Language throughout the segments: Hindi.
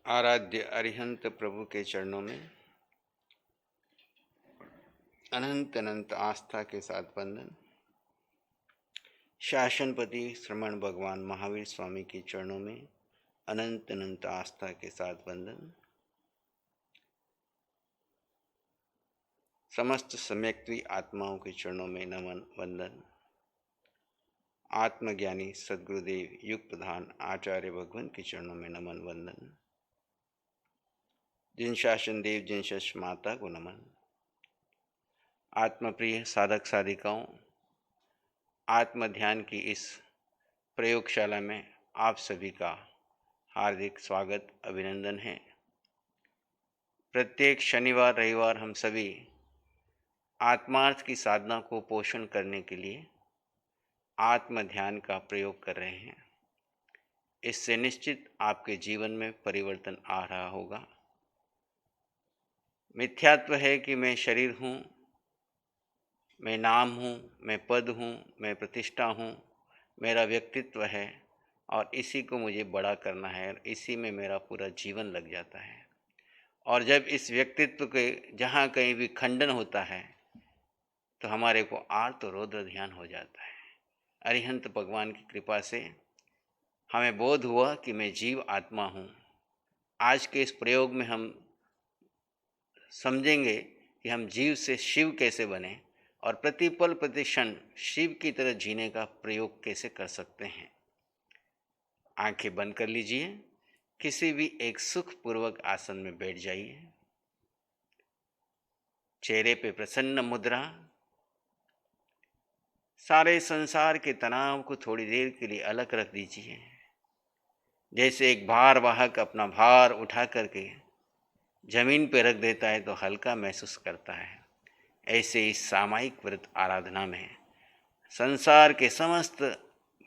आराध्य अरिहंत प्रभु के चरणों में अनंत अनंत आस्था के साथ वंदन। शासनपति श्रमण भगवान महावीर स्वामी के चरणों में अनंत अनंत आस्था के साथ वंदन। समस्त सम्यक्ति आत्माओं के चरणों में नमन वंदन। आत्मज्ञानी सद्गुरुदेव युग प्रधान आचार्य भगवान के चरणों में नमन वंदन। जिन शासन देव जिन शश माता को नमन। आत्मप्रिय साधक साधिकाओं, आत्म ध्यान की इस प्रयोगशाला में आप सभी का हार्दिक स्वागत अभिनंदन है। प्रत्येक शनिवार रविवार हम सभी आत्मार्थ की साधना को पोषण करने के लिए आत्म ध्यान का प्रयोग कर रहे हैं। इससे निश्चित आपके जीवन में परिवर्तन आ रहा होगा। मिथ्यात्व है कि मैं शरीर हूँ, मैं नाम हूँ, मैं पद हूँ, मैं प्रतिष्ठा हूँ, मेरा व्यक्तित्व है और इसी को मुझे बड़ा करना है और इसी में मेरा पूरा जीवन लग जाता है। और जब इस व्यक्तित्व के जहाँ कहीं भी खंडन होता है तो हमारे को आर्त और रौद्र ध्यान हो जाता है। अरिहंत भगवान की कृपा से हमें बोध हुआ कि मैं जीव आत्मा हूँ। आज के इस प्रयोग में हम समझेंगे कि हम जीव से शिव कैसे बने और प्रतिपल प्रतिक्षण शिव की तरह जीने का प्रयोग कैसे कर सकते हैं। आंखें बंद कर लीजिए, किसी भी एक सुखपूर्वक आसन में बैठ जाइए। चेहरे पे प्रसन्न मुद्रा। सारे संसार के तनाव को थोड़ी देर के लिए अलग रख दीजिए। जैसे एक भार वाहक अपना भार उठा करके जमीन पर रख देता है तो हल्का महसूस करता है, ऐसे इस सामायिक व्रत आराधना में संसार के समस्त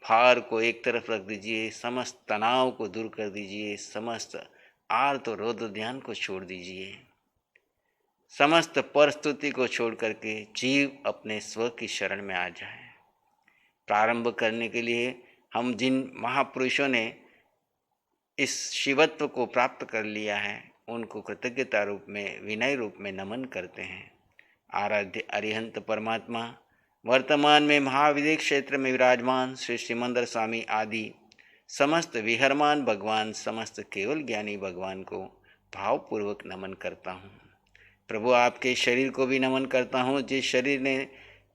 भार को एक तरफ रख दीजिए, समस्त तनाव को दूर कर दीजिए, समस्त आर्त और रौद्र ध्यान को छोड़ दीजिए, समस्त परिस्थिति को छोड़ करके जीव अपने स्व की शरण में आ जाए। प्रारंभ करने के लिए हम जिन महापुरुषों ने इस शिवत्व को प्राप्त कर लिया है उनको कृतज्ञता रूप में, विनय रूप में नमन करते हैं। आराध्य अरिहंत परमात्मा वर्तमान में महाविदेह क्षेत्र में विराजमान श्री सिमंदर स्वामी आदि समस्त विहरमान भगवान, समस्त केवल ज्ञानी भगवान को भावपूर्वक नमन करता हूँ। प्रभु आपके शरीर को भी नमन करता हूँ, जिस शरीर ने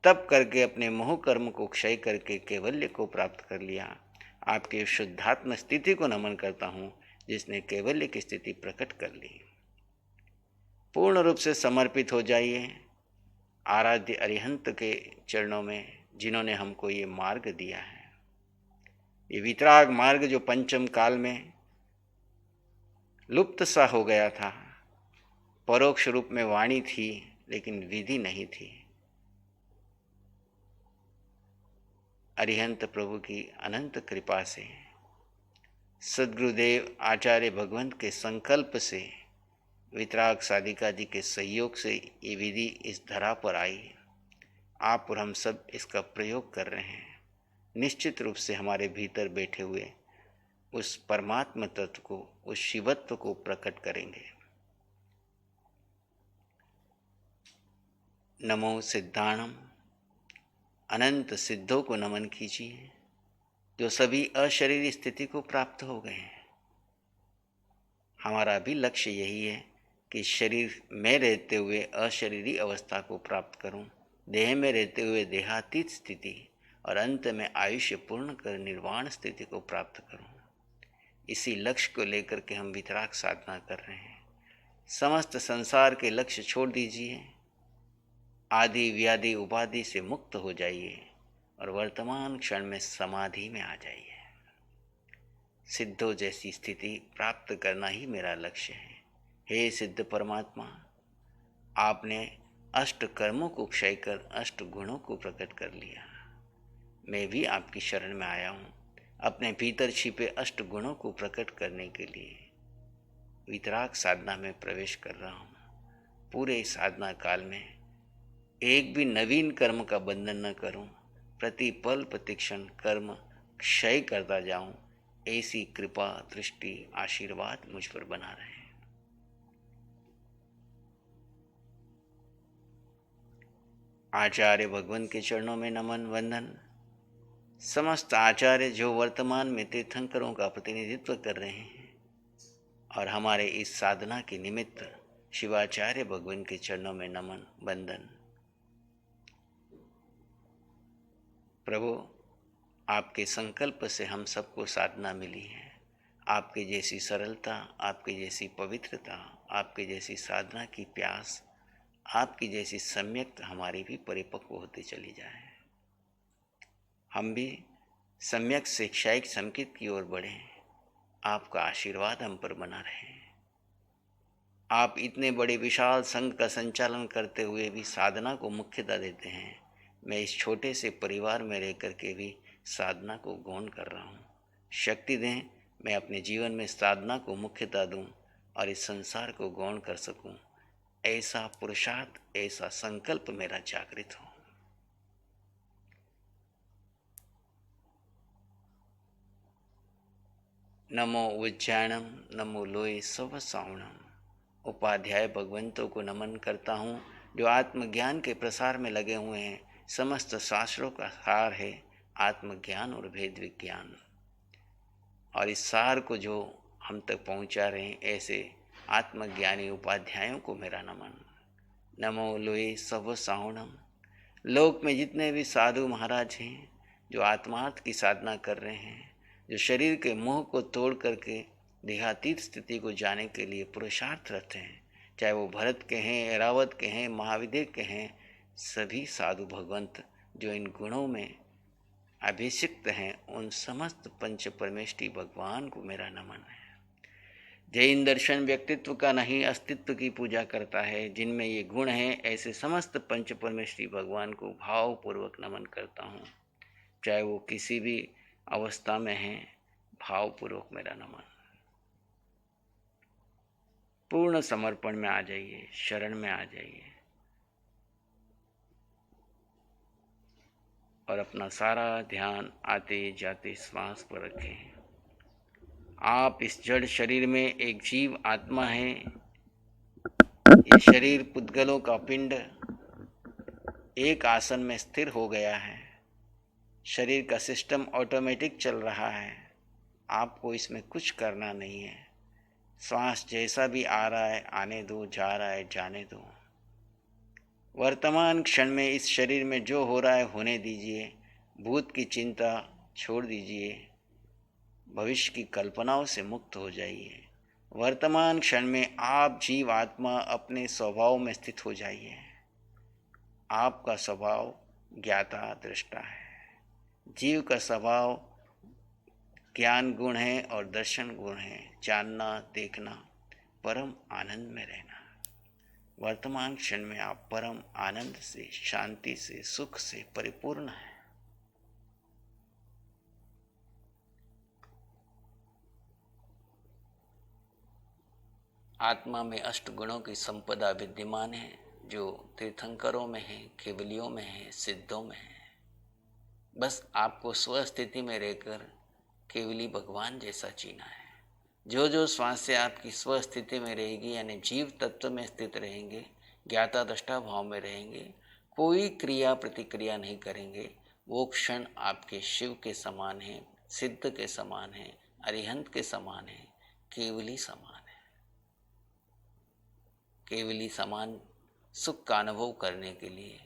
तप करके अपने मोह कर्म को क्षय करके कैवल्य को प्राप्त कर लिया। आपके शुद्धात्म स्थिति को नमन करता हूँ, जिसने कैवल्य की स्थिति प्रकट कर ली। पूर्ण रूप से समर्पित हो जाइए आराध्य अरिहंत के चरणों में, जिन्होंने हमको ये मार्ग दिया है। ये वितराग मार्ग जो पंचम काल में लुप्त सा हो गया था, परोक्ष रूप में वाणी थी लेकिन विधि नहीं थी। अरिहंत प्रभु की अनंत कृपा से, सद्गुरुदेव आचार्य भगवंत के संकल्प से, वितराग साधिका जी के सहयोग से ये विधि इस धरा पर आई। आप और हम सब इसका प्रयोग कर रहे हैं। निश्चित रूप से हमारे भीतर बैठे हुए उस परमात्म तत्व को, उस शिवत्व को प्रकट करेंगे। नमो सिद्धाणम। अनंत सिद्धों को नमन कीजिए जो सभी अशरीरी स्थिति को प्राप्त हो गए हैं। हमारा भी लक्ष्य यही है कि शरीर में रहते हुए अशरीरी अवस्था को प्राप्त करूं, देह में रहते हुए देहातीत स्थिति और अंत में आयुष्य पूर्ण कर निर्वाण स्थिति को प्राप्त करूं। इसी लक्ष्य को लेकर के हम वितराग साधना कर रहे हैं। समस्त संसार के लक्ष्य छोड़ दीजिए, आदि व्याधि उपाधि से मुक्त हो जाइए और वर्तमान क्षण में समाधि में आ जाइए। सिद्धों जैसी स्थिति प्राप्त करना ही मेरा लक्ष्य है। हे सिद्ध परमात्मा, आपने अष्ट कर्मों को क्षय कर अष्ट गुणों को प्रकट कर लिया। मैं भी आपकी शरण में आया हूँ, अपने भीतर छिपे अष्ट गुणों को प्रकट करने के लिए वितराग साधना में प्रवेश कर रहा हूँ। पूरे साधना काल में एक भी नवीन कर्म का बंधन न करूं, प्रति पल प्रतिक्षण कर्म क्षय करता जाऊं, ऐसी कृपा दृष्टि आशीर्वाद मुझ पर बना रहे। आचार्य भगवान के चरणों में नमन वंदन। समस्त आचार्य जो वर्तमान में तीर्थंकरों का प्रतिनिधित्व कर रहे हैं और हमारे इस साधना के निमित्त शिवाचार्य भगवान के चरणों में नमन वंदन। प्रभु, आपके संकल्प से हम सबको साधना मिली है। आपके जैसी सरलता, आपके जैसी पवित्रता, आपके जैसी साधना की प्यास, आपकी जैसी सम्यक हमारी भी परिपक्व होती चली जाए। हम भी सम्यक शिक्षायिक संकेत की ओर बढ़ें। आपका आशीर्वाद हम पर बना रहे। आप इतने बड़े विशाल संघ का संचालन करते हुए भी साधना को मुख्यता देते हैं। मैं इस छोटे से परिवार में रह कर के भी साधना को गौण कर रहा हूँ। शक्ति दें, मैं अपने जीवन में साधना को मुख्यता दूं और इस संसार को गौण कर सकूं। ऐसा पुरुषार्थ, ऐसा संकल्प मेरा जागृत हो। नमो उज्जैनम, नमो लोय सव सावणम। उपाध्याय भगवंतों को नमन करता हूँ जो आत्मज्ञान के प्रसार में लगे हुए हैं। समस्त शास्त्रों का सार है आत्मज्ञान और भेद विज्ञान, और इस सार को जो हम तक पहुँचा रहे हैं, ऐसे आत्मज्ञानी उपाध्यायों को मेरा नमन। नमो लोय सव सावणम। लोक में जितने भी साधु महाराज हैं जो आत्मार्थ की साधना कर रहे हैं, जो शरीर के मोह को तोड़ करके देहातीत स्थिति को जाने के लिए पुरुषार्थरत हैं, चाहे वो भरत के हैं, ऐरावत के हैं, महाविद्य के हैं, सभी साधु भगवंत जो इन गुणों में अभिषिक्त हैं, उन समस्त पंच परमेष्टि भगवान को मेरा नमन है। जैन दर्शन व्यक्तित्व का नहीं अस्तित्व की पूजा करता है। जिनमें ये गुण हैं, ऐसे समस्त पंच परमेष्टि भगवान को भावपूर्वक नमन करता हूँ। चाहे वो किसी भी अवस्था में हैं, भावपूर्वक मेरा नमन। पूर्ण समर्पण में आ जाइए, शरण में आ जाइए और अपना सारा ध्यान आते जाते श्वास पर रखें। आप इस जड़ शरीर में एक जीव आत्मा है। ये शरीर पुद्गलों का पिंड एक आसन में स्थिर हो गया है। शरीर का सिस्टम ऑटोमेटिक चल रहा है। आपको इसमें कुछ करना नहीं है। श्वास जैसा भी आ रहा है आने दो, जा रहा है जाने दो। वर्तमान क्षण में इस शरीर में जो हो रहा है होने दीजिए। भूत की चिंता छोड़ दीजिए। भविष्य की कल्पनाओं से मुक्त हो जाइए। वर्तमान क्षण में आप जीव आत्मा अपने स्वभाव में स्थित हो जाइए। आपका स्वभाव ज्ञाता दृष्टा है। जीव का स्वभाव ज्ञान गुण है और दर्शन गुण है। जानना, देखना, परम आनंद में रहना। वर्तमान क्षण में आप परम आनंद से, शांति से, सुख से परिपूर्ण हैं। आत्मा में अष्ट गुणों की संपदा विद्यमान है, जो तीर्थंकरों में है, केवलियों में है, सिद्धों में है। बस आपको स्वस्थिति में रहकर केवली भगवान जैसा जीना है। जो जो श्वास से आपकी स्वस्थिति में रहेगी, यानी जीव तत्व में स्थित रहेंगे, ज्ञाता दृष्टा भाव में रहेंगे, कोई क्रिया प्रतिक्रिया नहीं करेंगे, वो क्षण आपके शिव के समान है, सिद्ध के समान है, अरिहंत के समान है, केवली समान है। केवली समान सुख का अनुभव करने के लिए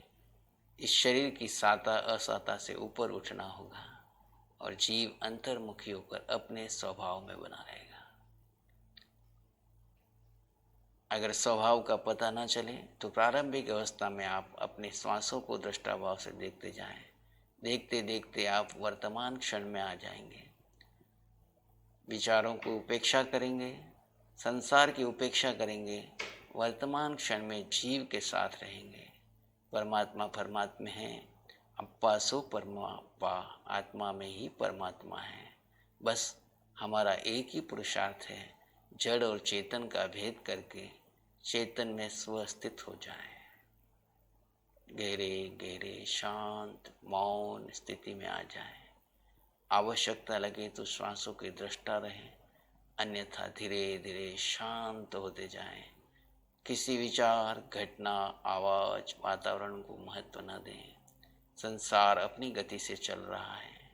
इस शरीर की साता असाता से ऊपर उठना होगा और जीव अंतर्मुखी होकर अपने स्वभाव में बना रहेगा। अगर स्वभाव का पता न चले तो प्रारंभिक अवस्था में आप अपने श्वासों को दृष्टाभाव से देखते जाएं। देखते देखते आप वर्तमान क्षण में आ जाएंगे। विचारों को उपेक्षा करेंगे, संसार की उपेक्षा करेंगे, वर्तमान क्षण में जीव के साथ रहेंगे। परमात्मा परमात्मा है, अप्पा सो परमाप्पा, आत्मा में ही परमात्मा है। बस हमारा एक ही पुरुषार्थ है, जड़ और चेतन का भेद करके चेतन में स्वस्थित हो जाए। गहरे गहरे शांत मौन स्थिति में आ जाए। आवश्यकता लगे तो श्वासों की दृष्टा रहें, अन्यथा धीरे धीरे शांत होते जाएं। किसी विचार, घटना, आवाज, वातावरण को महत्व न दें। संसार अपनी गति से चल रहा है,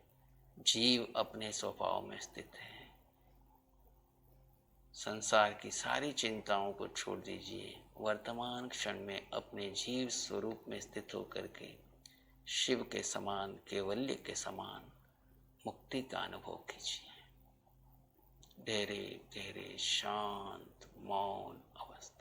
जीव अपने स्वभाव में स्थित है। संसार की सारी चिंताओं को छोड़ दीजिए, वर्तमान क्षण में अपने जीव स्वरूप में स्थित होकर के शिव के समान, कैवल्य के समान मुक्ति का अनुभव कीजिए। धीरे धीरे शांत मौन अवस्था।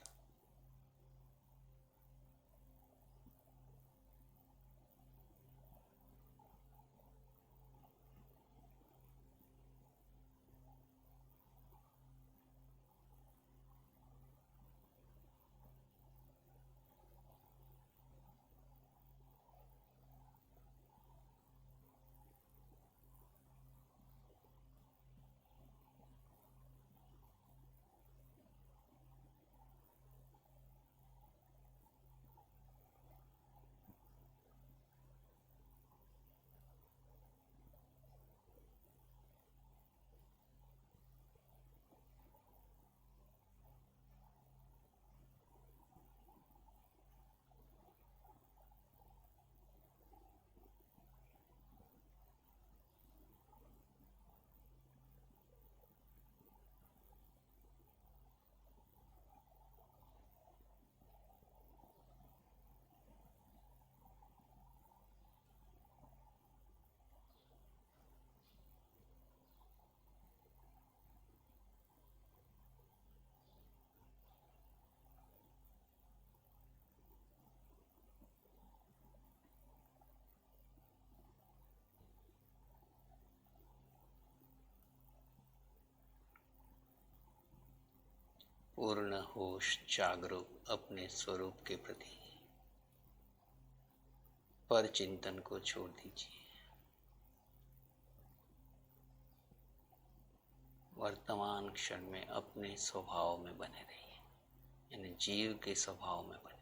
पूर्ण होश जागरूक अपने स्वरूप के प्रति पर चिंतन को छोड़ दीजिए। वर्तमान क्षण में अपने स्वभाव में बने रहिए, यानी जीव के स्वभाव में बने रहिए।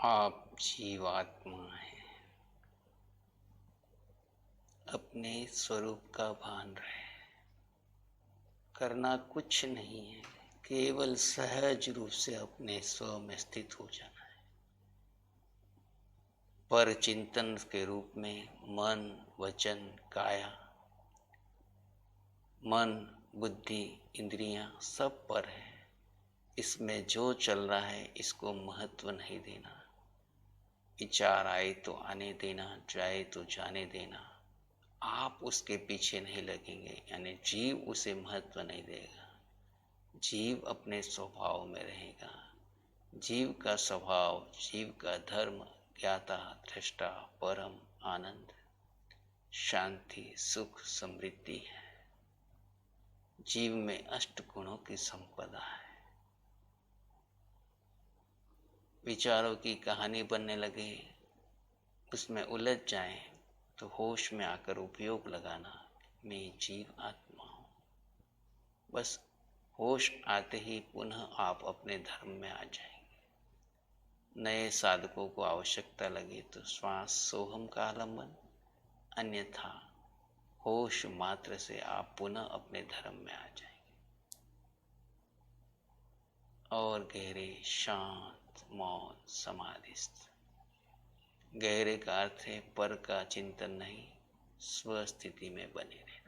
आप जीवात्मा हैं, अपने स्वरूप का भान रहे। करना कुछ नहीं है, केवल सहज रूप से अपने स्व में स्थित हो जाना है। पर चिंतन के रूप में मन, वचन, काया, मन, बुद्धि, इंद्रियां सब पर है। इसमें जो चल रहा है इसको महत्व नहीं देना। विचार आए तो आने देना, जाए तो जाने देना। आप उसके पीछे नहीं लगेंगे, यानी जीव उसे महत्व नहीं देगा। जीव अपने स्वभाव में रहेगा। जीव का स्वभाव, जीव का धर्म ज्ञाता, दृष्टा, परम आनंद, शांति, सुख, समृद्धि है। जीव में अष्ट गुणों की संपदा है। विचारों की कहानी बनने लगे, उसमें उलझ जाएं, तो होश में आकर उपयोग लगाना, मैं जीव आत्मा हूँ। बस होश आते ही पुनः आप अपने धर्म में आ जाएंगे। नए साधकों को आवश्यकता लगे तो श्वास सोहम का आलंबन, अन्यथा होश मात्र से आप पुनः अपने धर्म में आ जाएंगे। और गहरे शांत मौन समाधिस्थ। गहरे का अर्थ है पर का चिंतन नहीं, स्व स्थिति में बने रहना।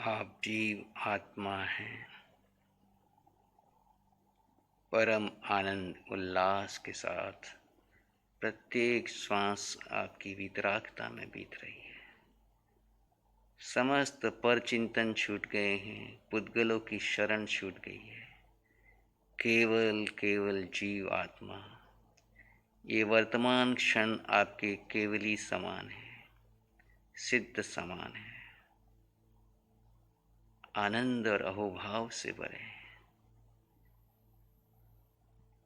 आप जीव आत्मा हैं। परम आनंद उल्लास के साथ प्रत्येक श्वास आपकी वितरागता में बीत रही है। समस्त पर चिंतन छूट गए हैं, पुद्गलों की शरण छूट गई है। केवल केवल जीव आत्मा, ये वर्तमान क्षण आपके केवली समान है, सिद्ध समान है, आनंद और अहोभाव से भरे हैं।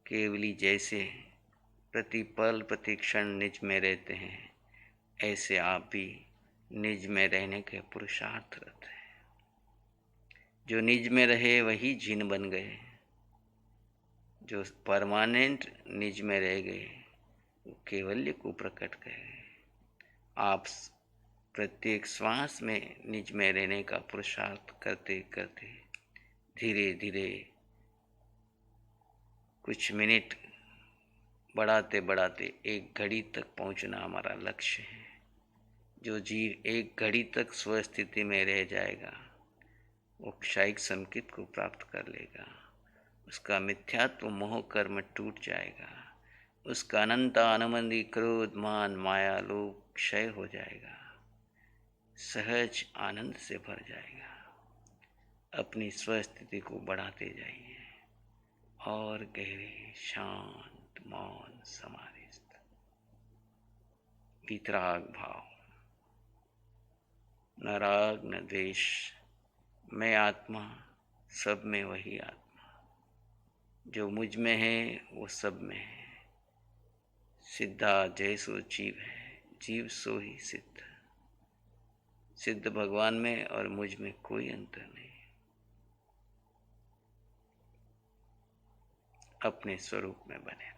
केवली जैसे प्रति पल प्रति क्षण निज में रहते हैं, ऐसे आप भी निज में रहने के पुरुषार्थरत हैं। जो निज में रहे वही जिन बन गए, जो परमानेंट निज में रह गए वो केवल्य को प्रकट गए। आप प्रत्येक श्वास में निज में रहने का पुरुषार्थ करते करते धीरे धीरे कुछ मिनट बढ़ाते बढ़ाते एक घड़ी तक पहुंचना हमारा लक्ष्य है। जो जीव एक घड़ी तक स्वस्थिति में रह जाएगा वो क्षयिक संकित को प्राप्त कर लेगा। उसका मिथ्यात्व मोह कर्म टूट जाएगा। उसका अनंत आनंदी क्रोध मान माया लोभ क्षय हो जाएगा। सहज आनंद से भर जाएगा। अपनी स्वस्थिति को बढ़ाते जाइए और गहरे शांत मौन समाधिस्थ वितराग भाव, न राग न द्वेष, मैं आत्मा, सब में वही आत्मा, जो मुझ में है वो सब में है। सिद्धा जैसो जीव है, जीव सो ही सिद्ध। सिद्ध भगवान में और मुझ में कोई अंतर नहीं। अपने स्वरूप में बने रहे।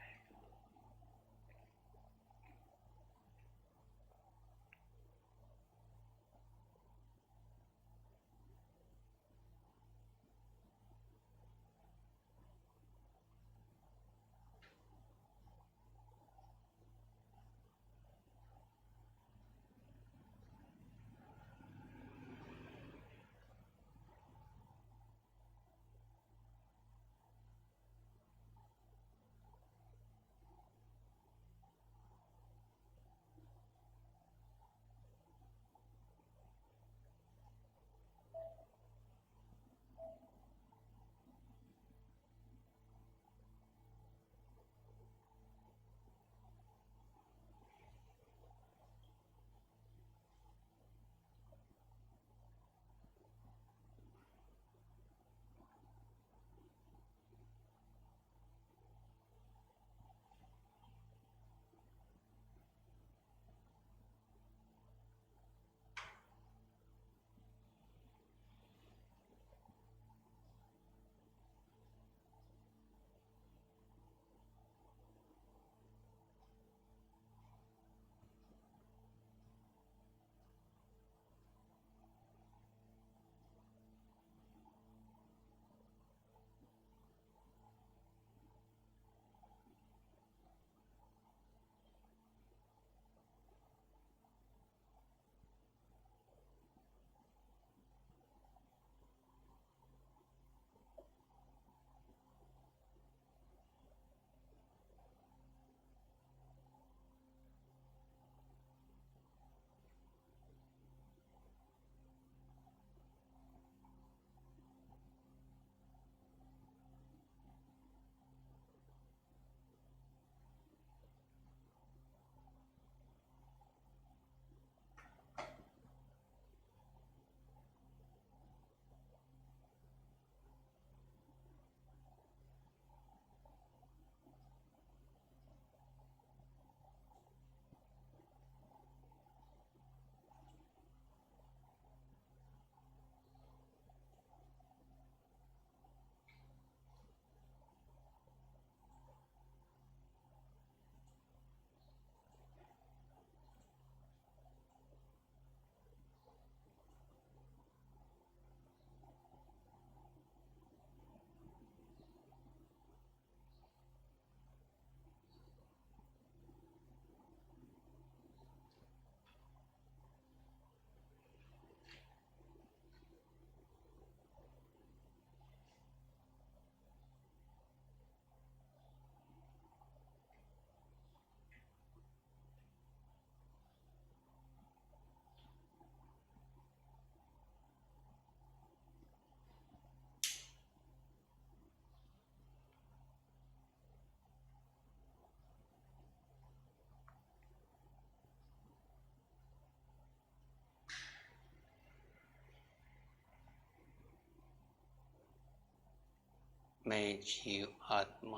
मैं जीव आत्मा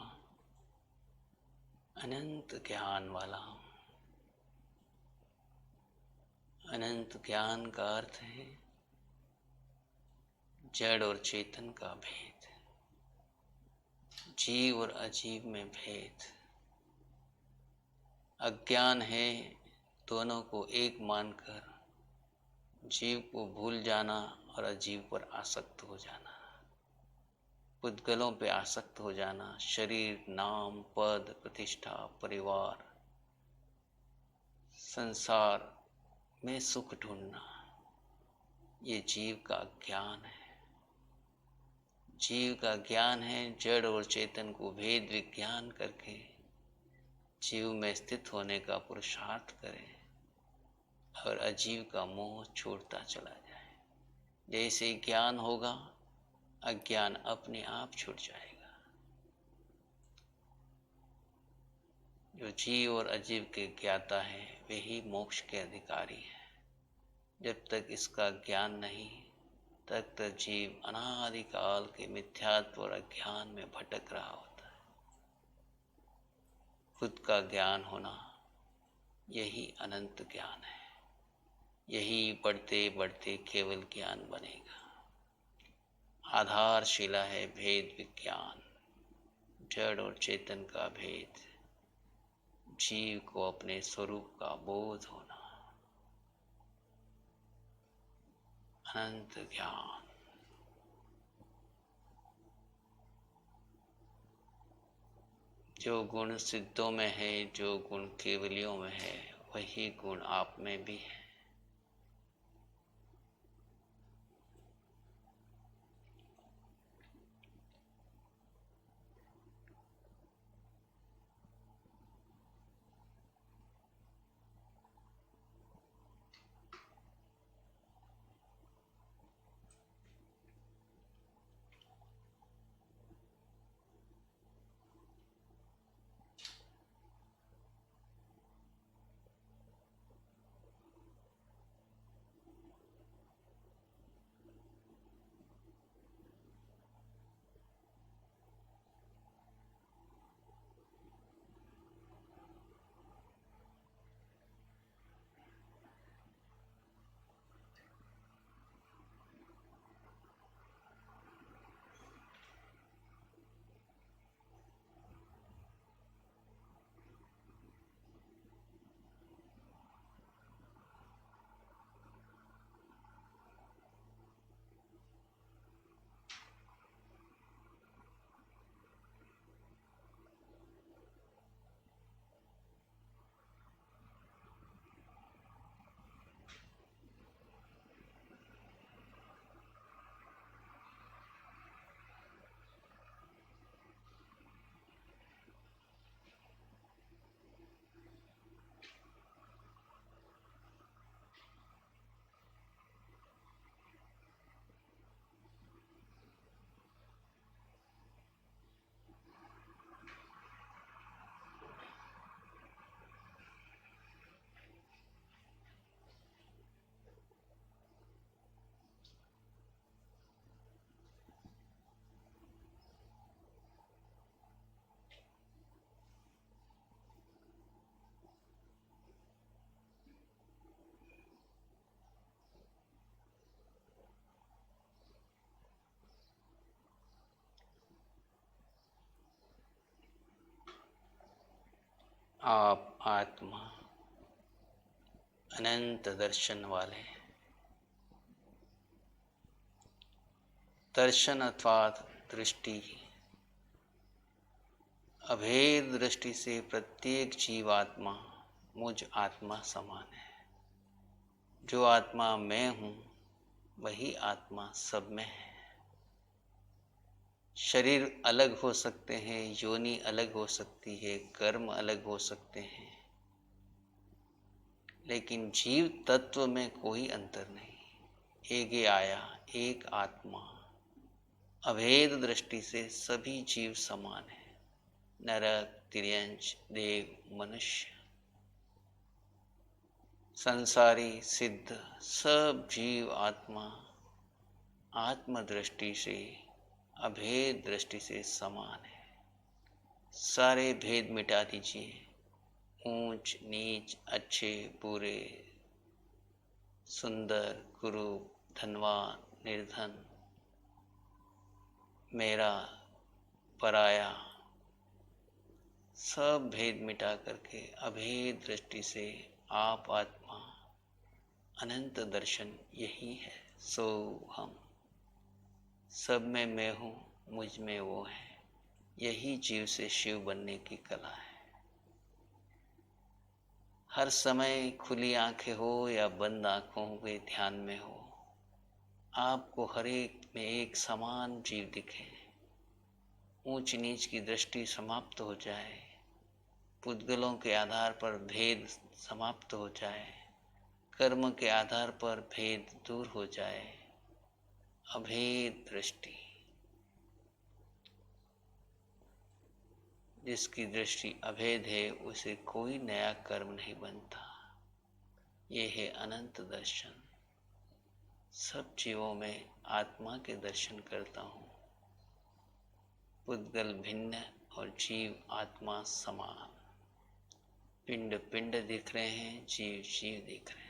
अनंत ज्ञान वाला हूँ। अनंत ज्ञान का अर्थ है जड़ और चेतन का भेद, जीव और अजीव में भेद। अज्ञान है दोनों को एक मानकर जीव को भूल जाना और अजीव पर आसक्त हो जाना, पुद्गलों पे आसक्त हो जाना, शरीर, नाम, पद, प्रतिष्ठा, परिवार, संसार में सुख ढूंढना, ये जीव का ज्ञान है। जीव का ज्ञान है जड़ और चेतन को भेद विज्ञान करके जीव में स्थित होने का पुरुषार्थ करे और अजीव का मोह छोड़ता चला जाए। जैसे ज्ञान होगा अज्ञान अपने आप छूट जाएगा। जो जीव और अजीव के ज्ञाता है वे ही मोक्ष के अधिकारी हैं। जब तक इसका ज्ञान नहीं तब तक जीव अनादिकाल के मिथ्यात्व और अज्ञान में भटक रहा होता है। खुद का ज्ञान होना यही अनंत ज्ञान है। यही बढ़ते बढ़ते केवल ज्ञान बनेगा। आधारशिला है भेद विज्ञान, जड़ और चेतन का भेद, जीव को अपने स्वरूप का बोध होना, अनंत ज्ञान। जो गुण सिद्धों में है, जो गुण केवलियों में है, वही गुण आप में भी है। आप आत्मा अनंत दर्शन वाले। दर्शन अर्थात दृष्टि, अभेद दृष्टि से प्रत्येक जीवात्मा मुझ आत्मा समान है। जो आत्मा मैं हूँ वही आत्मा सब में है। शरीर अलग हो सकते हैं, योनि अलग हो सकती है, कर्म अलग हो सकते हैं, लेकिन जीव तत्व में कोई अंतर नहीं। एक ही आया, एक आत्मा। अभेद दृष्टि से सभी जीव समान है। नरक, तिर्यंच, देव, मनुष्य, संसारी, सिद्ध, सब जीव आत्मा आत्मदृष्टि से अभेद दृष्टि से समान है। सारे भेद मिटा दीजिए, ऊंच नीच, अच्छे बुरे, सुंदर कुरूप, धनवान निर्धन, मेरा पराया, सब भेद मिटा करके अभेद दृष्टि से आप आत्मा अनंत दर्शन यही है। सो हम सब में मैं हूँ, मुझ में वो है। यही जीव से शिव बनने की कला है। हर समय खुली आंखें हो या बंद आंखों के ध्यान में हो, आपको हर एक में एक समान जीव दिखे। ऊंच नीच की दृष्टि समाप्त हो जाए, पुद्गलों के आधार पर भेद समाप्त हो जाए, कर्म के आधार पर भेद दूर हो जाए। अभेद दृष्टि, जिसकी दृष्टि अभेद है उसे कोई नया कर्म नहीं बनता। ये है अनंत दर्शन। सब जीवों में आत्मा के दर्शन करता हूँ। पुद्गल भिन्न और जीव आत्मा समान। पिंड पिंड दिख रहे हैं, जीव जीव दिख रहे हैं।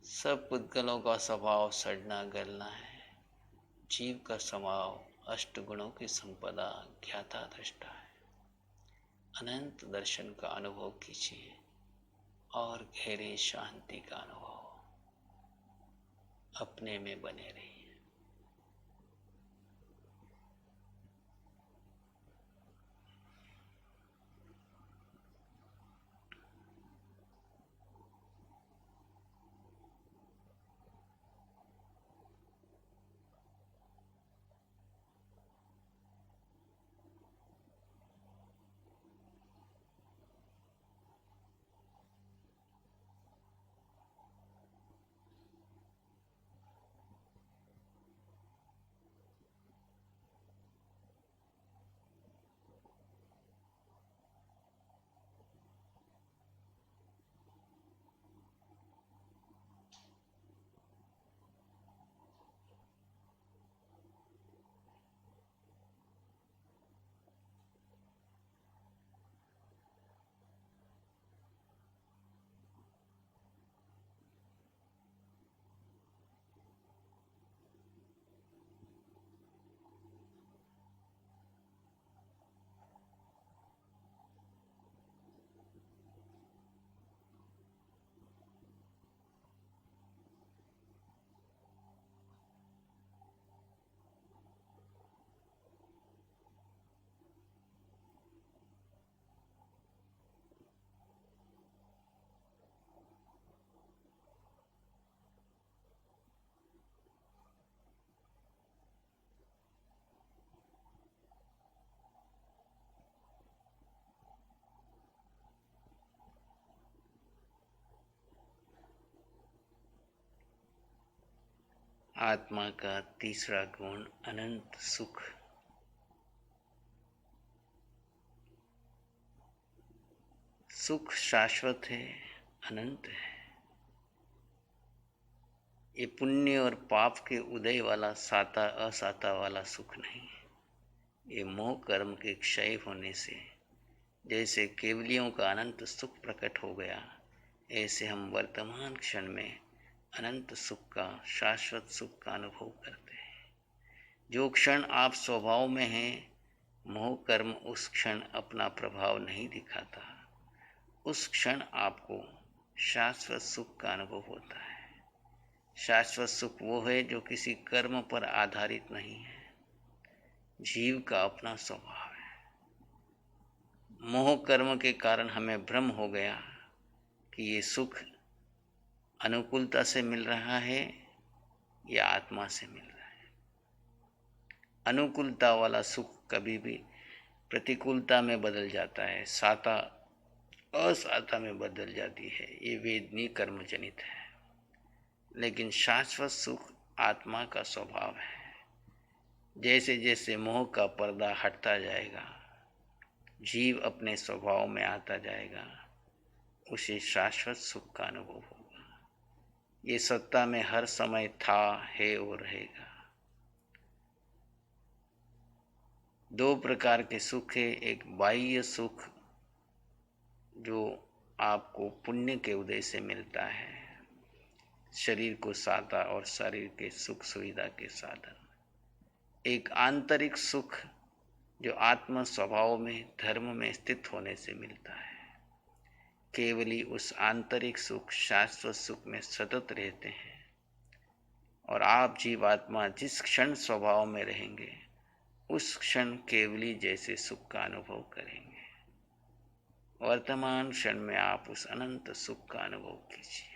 सब पुद्गलों का स्वभाव सड़ना गलना है। जीव का स्वभाव अष्ट गुणों की संपदा, ज्ञाता दृष्टा है। अनंत दर्शन का अनुभव कीजिए और गहरे शांति का अनुभव। अपने में बने रहिए। आत्मा का तीसरा गुण अनंत सुख। सुख शाश्वत है, अनंत है। ये पुण्य और पाप के उदय वाला साता असाता वाला सुख नहीं है। ये मोह कर्म के क्षय होने से जैसे केवलियों का अनंत सुख प्रकट हो गया, ऐसे हम वर्तमान क्षण में अनंत सुख का, शाश्वत सुख का अनुभव करते हैं। जो क्षण आप स्वभाव में हैं, मोह कर्म उस क्षण अपना प्रभाव नहीं दिखाता। उस क्षण आपको शाश्वत सुख का अनुभव होता है। शाश्वत सुख वो है जो किसी कर्म पर आधारित नहीं है, जीव का अपना स्वभाव है। मोह कर्म के कारण हमें भ्रम हो गया कि ये सुख अनुकूलता से मिल रहा है या आत्मा से मिल रहा है। अनुकूलता वाला सुख कभी भी प्रतिकूलता में बदल जाता है, साता असाता में बदल जाती है। ये वेदनीय कर्म जनित है। लेकिन शाश्वत सुख आत्मा का स्वभाव है। जैसे जैसे मोह का पर्दा हटता जाएगा, जीव अपने स्वभाव में आता जाएगा, उसे शाश्वत सुख का अनुभव होगा। ये सत्ता में हर समय था, है और रहेगा। दो प्रकार के सुख है, एक बाह्य सुख जो आपको पुण्य के उदय से मिलता है, शरीर को साता और शरीर के सुख सुविधा के साधन। एक आंतरिक सुख जो आत्म स्वभाव में धर्म में स्थित होने से मिलता है। केवली उस आंतरिक सुख शाश्वत सुख में सतत रहते हैं और आप जीवात्मा जिस क्षण स्वभाव में रहेंगे उस क्षण केवली जैसे सुख का अनुभव करेंगे। वर्तमान क्षण में आप उस अनंत सुख का अनुभव कीजिए।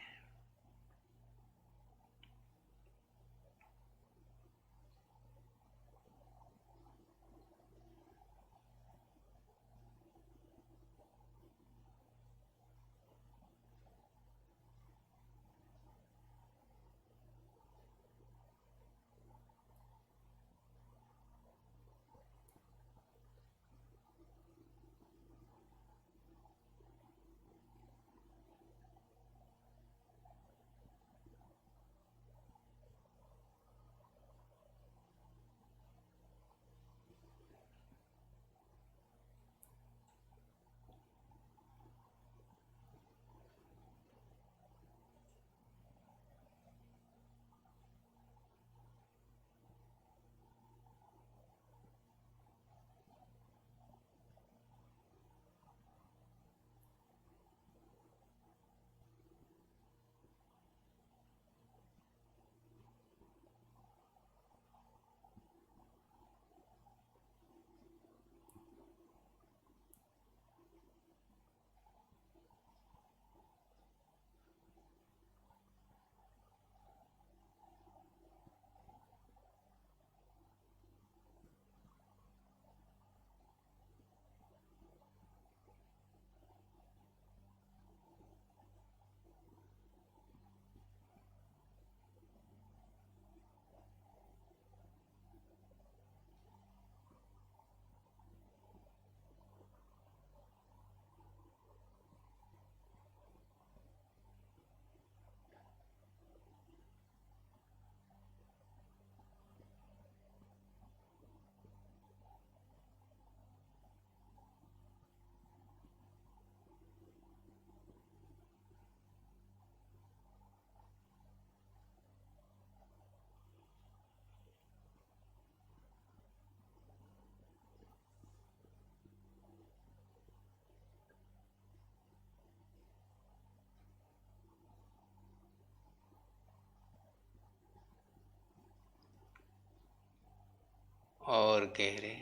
और गहरे,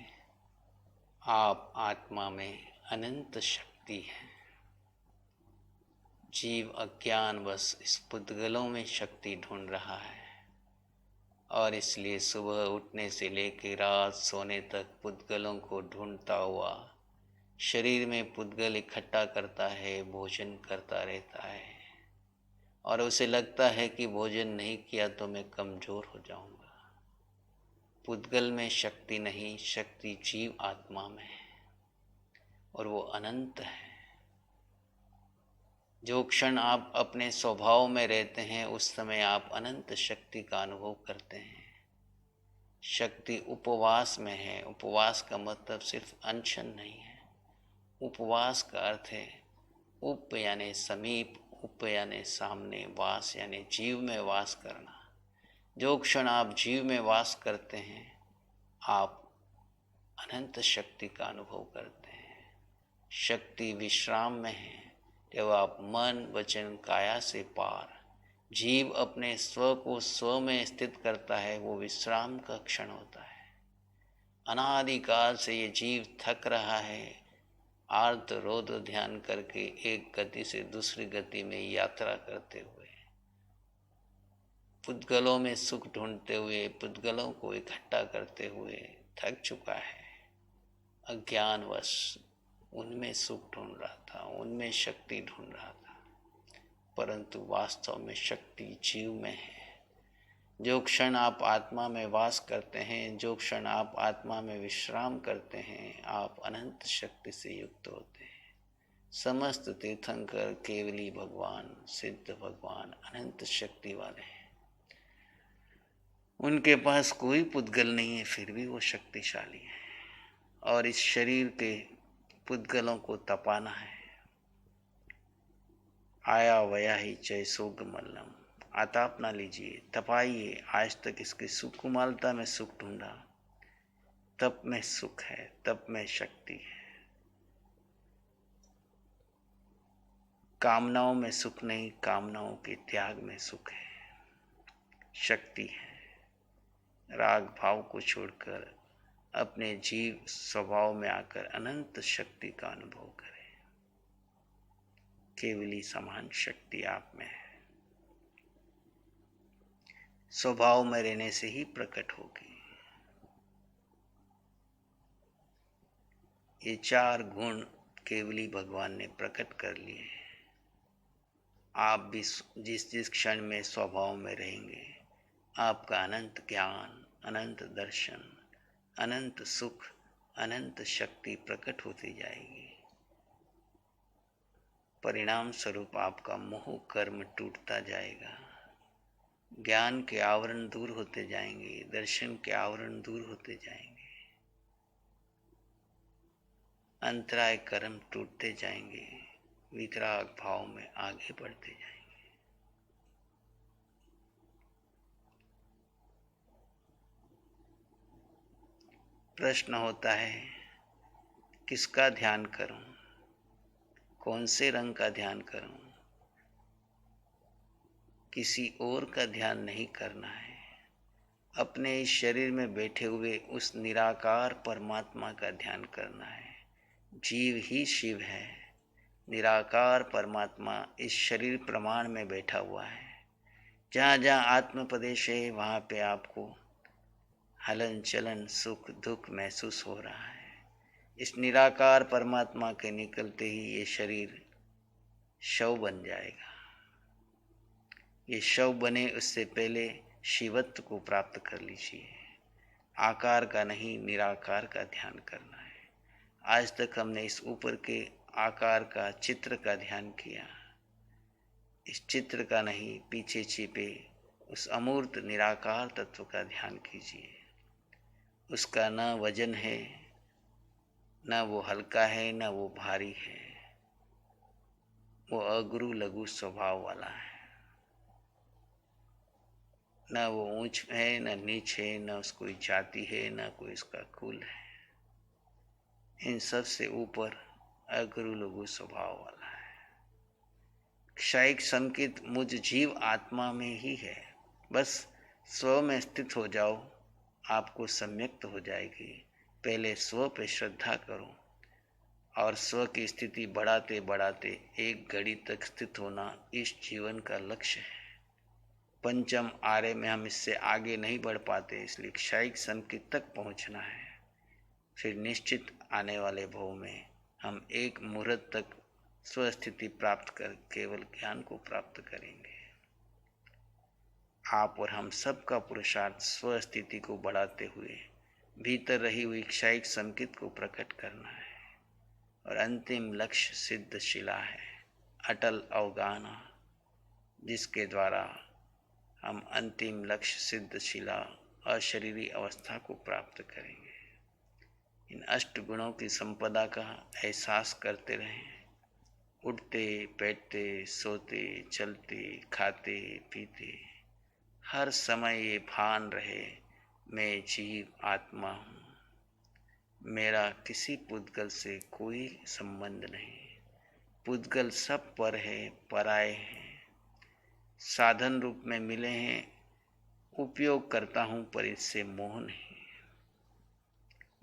आप आत्मा में अनंत शक्ति है। जीव अज्ञानवश इस पुद्गलों में शक्ति ढूंढ रहा है और इसलिए सुबह उठने से लेकर रात सोने तक पुद्गलों को ढूंढता हुआ शरीर में पुद्गल इकट्ठा करता है, भोजन करता रहता है और उसे लगता है कि भोजन नहीं किया तो मैं कमजोर हो जाऊंगा। पुद्गल में शक्ति नहीं, शक्ति जीव आत्मा में है और वो अनंत है। जो क्षण आप अपने स्वभाव में रहते हैं उस समय आप अनंत शक्ति का अनुभव करते हैं। शक्ति उपवास में है। उपवास का मतलब सिर्फ अनशन नहीं है। उपवास का अर्थ है उप यानी समीप, उप यानी सामने, वास यानी जीव में वास करना। जो क्षण आप जीव में वास करते हैं आप अनंत शक्ति का अनुभव करते हैं। शक्ति विश्राम में है। जब आप मन वचन काया से पार जीव अपने स्व को स्व में स्थित करता है, वो विश्राम का क्षण होता है। अनादिकाल से ये जीव थक रहा है, आर्त रोध ध्यान करके एक गति से दूसरी गति में यात्रा करते हुए, पुद्गलों में सुख ढूंढते हुए, पुद्गलों को इकट्ठा करते हुए थक चुका है। अज्ञानवश उनमें सुख ढूंढ रहा था, उनमें शक्ति ढूंढ रहा था, परंतु वास्तव में शक्ति जीव में है। जो क्षण आप आत्मा में वास करते हैं, जो क्षण आप आत्मा में विश्राम करते हैं, आप अनंत शक्ति से युक्त होते हैं। समस्त तीर्थंकर केवली भगवान, सिद्ध भगवान अनंत शक्ति वाले हैं। उनके पास कोई पुद्गल नहीं है, फिर भी वो शक्तिशाली है। और इस शरीर के पुद्गलों को तपाना है। आया वया ही चय सोग मल्लम, आता अपना लीजिए, तपाइए। आज तक इसकी सुकुमालता में सुख ढूंढा, तप में सुख है, तप में शक्ति है। कामनाओं में सुख नहीं, कामनाओं के त्याग में सुख है, शक्ति है। राग भाव को छोड़कर अपने जीव स्वभाव में आकर अनंत शक्ति का अनुभव करें। केवली समान शक्ति आप में है, स्वभाव में रहने से ही प्रकट होगी। ये 4 गुण केवली भगवान ने प्रकट कर लिए। आप भी जिस जिस क्षण में स्वभाव में रहेंगे, आपका अनंत ज्ञान, अनंत दर्शन, अनंत सुख, अनंत शक्ति प्रकट होती जाएगी। परिणाम स्वरूप आपका मोह कर्म टूटता जाएगा, ज्ञान के आवरण दूर होते जाएंगे, दर्शन के आवरण दूर होते जाएंगे, अंतराय कर्म टूटते जाएंगे, वितराग भाव में आगे बढ़ते जाएंगे। प्रश्न होता है, किसका ध्यान करूं, कौन से रंग का ध्यान करूं? किसी और का ध्यान नहीं करना है, अपने इस शरीर में बैठे हुए उस निराकार परमात्मा का ध्यान करना है। जीव ही शिव है, निराकार परमात्मा इस शरीर प्रमाण में बैठा हुआ है। जहाँ जहाँ आत्म प्रदेश है, वहाँ पे आपको हलन चलन सुख दुख महसूस हो रहा है। इस निराकार परमात्मा के निकलते ही ये शरीर शव बन जाएगा। ये शव बने उससे पहले शिवत्व को प्राप्त कर लीजिए। आकार का नहीं, निराकार का ध्यान करना है। आज तक हमने इस ऊपर के आकार का, चित्र का ध्यान किया। इस चित्र का नहीं, पीछे छिपे उस अमूर्त निराकार तत्व का ध्यान कीजिए। उसका न वजन है, न वो हल्का है, न वो भारी है। वो अगुरु लघु स्वभाव वाला है। न वो ऊंच है, न नीच है, न उसको कोई जाति है, न कोई उसका कुल है। इन सब से ऊपर अगुरु लघु स्वभाव वाला है। क्षयिक संकेत मुझ जीव आत्मा में ही है। बस स्व में स्थित हो जाओ, आपको सम्यक्त हो जाएगी। पहले स्व पे श्रद्धा करो और स्व की स्थिति बढ़ाते बढ़ाते एक घड़ी तक स्थित होना इस जीवन का लक्ष्य है। पंचम आर्य में हम इससे आगे नहीं बढ़ पाते, इसलिए क्षयिक संकेत तक पहुंचना है। फिर निश्चित आने वाले भव में हम एक मुहूर्त तक स्वस्थिति प्राप्त कर केवल ज्ञान को प्राप्त करेंगे। आप और हम सब का पुरुषार्थ स्वस्थिति को बढ़ाते हुए भीतर रही हुई क्षयिक संकेत को प्रकट करना है। और अंतिम लक्ष्य सिद्ध शिला है, अटल अवगाहना, जिसके द्वारा हम अंतिम लक्ष्य सिद्ध शिला अशरीरी अवस्था को प्राप्त करेंगे। इन 8 गुणों की संपदा का एहसास करते रहें। उठते बैठते सोते चलते खाते पीते हर समय ये भान रहे, मैं जीव आत्मा हूँ। मेरा किसी पुद्गल से कोई संबंध नहीं। पुद्गल सब पर है, पराए हैं, साधन रूप में मिले हैं, उपयोग करता हूँ पर इससे मोह नहीं।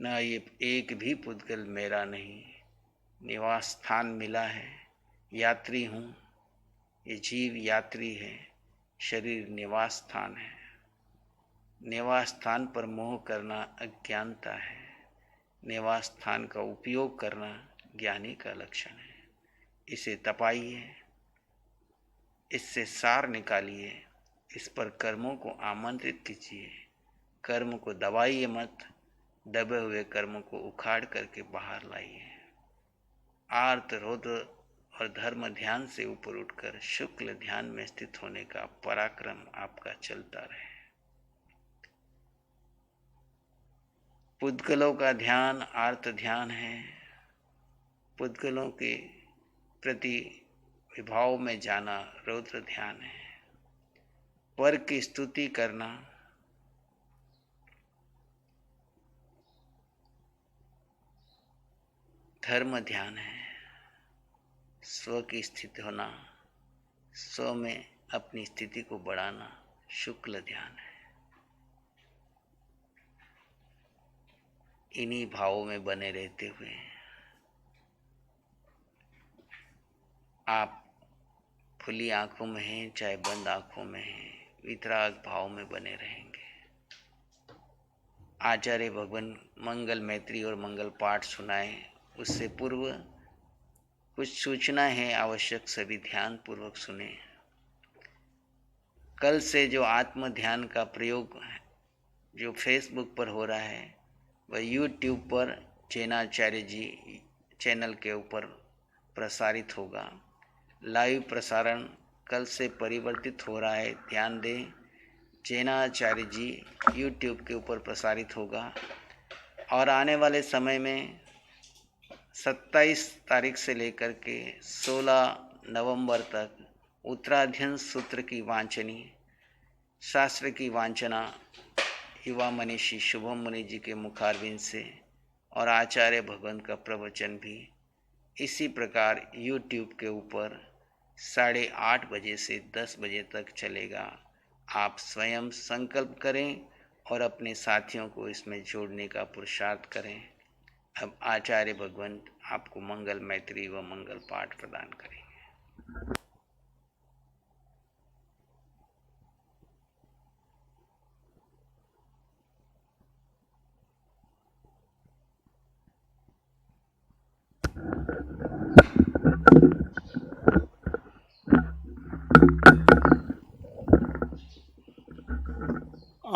न ये एक भी पुद्गल मेरा नहीं, निवास स्थान मिला है, यात्री हूँ। ये जीव यात्री है, शरीर निवास स्थान है। निवास स्थान पर मोह करना अज्ञानता है, निवास स्थान का उपयोग करना ज्ञानी का लक्षण है। इसे तपाइए, इससे सार निकालिए, इस पर कर्मों को आमंत्रित कीजिए। कर्म को दबाइए मत, दबे हुए कर्म को उखाड़ करके बाहर लाइए। आर्त रौद्र और धर्म ध्यान से ऊपर उठकर शुक्ल ध्यान में स्थित होने का पराक्रम आपका चलता रहे। पुद्गलों का ध्यान आर्त ध्यान है। पुद्गलों के प्रति विभाव में जाना रौद्र ध्यान है। पर की स्तुति करना धर्म ध्यान है। स्व की स्थिति होना, स्व में अपनी स्थिति को बढ़ाना शुक्ल ध्यान है। इन्हीं भावों में बने रहते हुए आप खुली आंखों में हैं चाहे बंद आंखों में हैं, वितराग भाव में बने रहेंगे। आचार्य भगवान मंगल मैत्री और मंगल पाठ सुनाए, उससे पूर्व कुछ सूचना है आवश्यक, सभी ध्यान पूर्वक सुने। कल से जो आत्म ध्यान का प्रयोग जो फेसबुक पर हो रहा है वह यूट्यूब पर जैनाचार्य जी चैनल के ऊपर प्रसारित होगा। लाइव प्रसारण कल से परिवर्तित हो रहा है, ध्यान दें। जैनाचार्य जी यूट्यूब के ऊपर प्रसारित होगा और आने वाले समय में 27 तारीख से लेकर के 16 नवंबर तक उत्तराध्ययन सूत्र की वांचनी, शास्त्र की वांचना युवा मनीषी शुभम मुनि जी के मुखारविंद से और आचार्य भगवंत का प्रवचन भी इसी प्रकार यूट्यूब के ऊपर 8:30 बजे से 10 बजे तक चलेगा। आप स्वयं संकल्प करें और अपने साथियों को इसमें जोड़ने का पुरुषार्थ करें। अब आचार्य भगवंत आपको मंगल मैत्री व मंगल पाठ प्रदान करेंगे।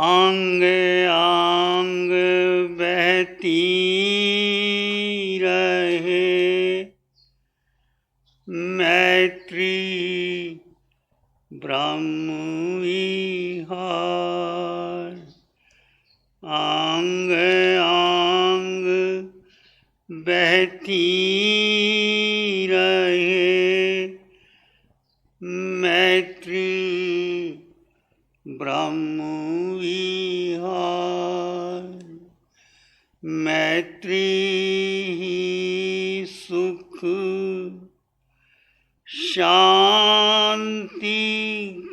आंग आंग बहती रहे मैत्री ब्रह्म विहार। आंग आंग बहती रहे मैत्री ब्रह्म विहार। मैत्री ही सुख शांति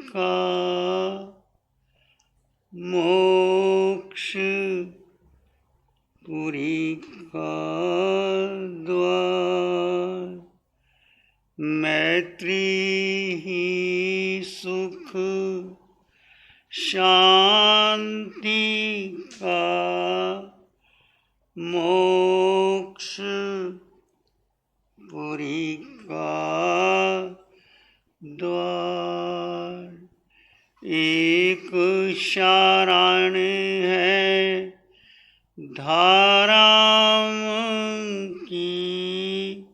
का मोक्ष पुरी का द्वार। मैत्री ही सुख शांति का मोक्ष पुरी का द्वार। एक शरण है धाराम की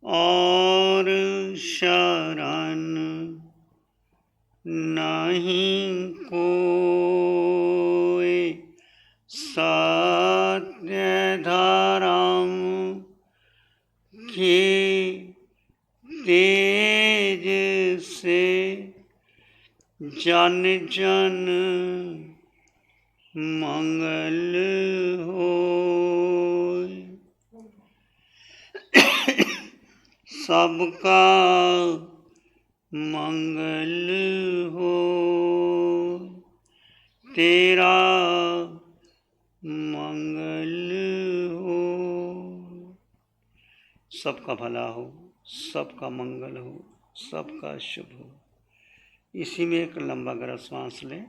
और शरण नहीं कोई। सत्य धर्म के तेज से जन जन मंगल होय। सबका मंगल हो, तेरा मंगल हो। सबका भला हो, सबका मंगल हो, सबका शुभ हो। इसी में एक लंबा गहरा श्वास लें।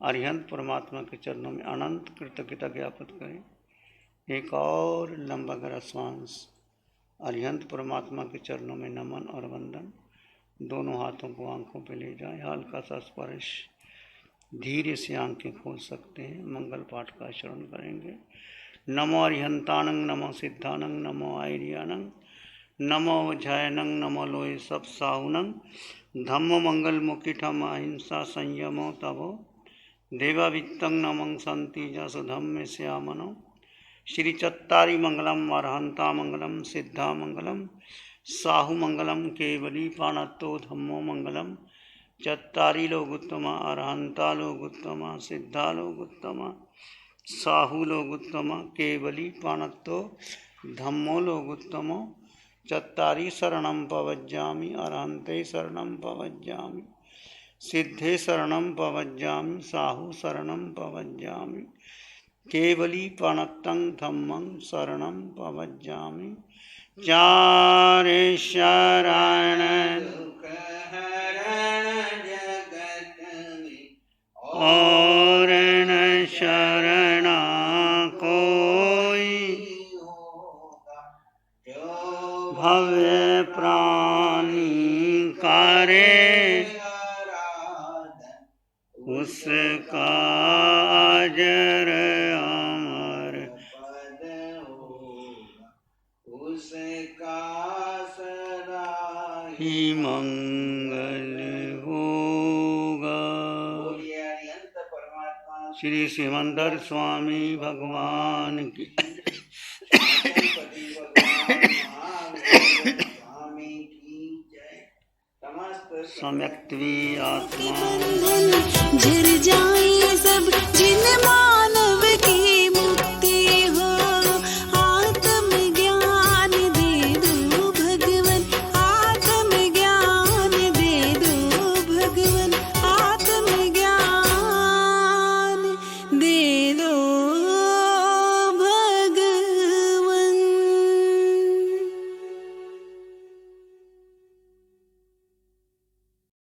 अरिहंत परमात्मा के चरणों में अनंत कृतज्ञता ज्ञापित करें। एक और लंबा गहरा श्वास। अरिहंत परमात्मा के चरणों में नमन और वंदन। दोनों हाथों को आंखों पे ले जाएं, हल्का सा स्पर्श। धीरे से आंखें खोल सकते हैं। मंगल पाठ का आचरण करेंगे। नमो अरिहंतानंग, नमो सिद्धानंग, नमो आयर्यानंग, नमो जयनंग, नमो लोय सब साहुनंग। धम्म मंगल मुकिठम अहिंसा संयमो तबो देवावित्तं नमं सन्ति जसधम्मे श्यामनो श्री चत्तारी मंगलम अरहंता मंगलम सिद्धा मंगलम साहु मंगलम केवली पाणत्तो धम्मो मंगलम चत्तारी लोगुत्तमा अरहंता लोगुत्तमा सिद्धा लोगुत्तमा साहु लोगुत्तमा केवली पाणत्तो धम्मो लोगुत्तमो चत्तारी शरणं पवज्जामि अरहंते शरणं पवज्जामि सिद्धे शरणं पवज्जामि साहु शरणं पवज्जामि केवली प्रणतं धम्मं शरणं पवज्जामि चारे शरण और न शरणा कोई भव्य प्राणी करे उसका अजर अमर उसका सदा ही मंगल होगा। श्री सिमंदर स्वामी भगवान की सम्यक आत्मा झर जाए सब जिन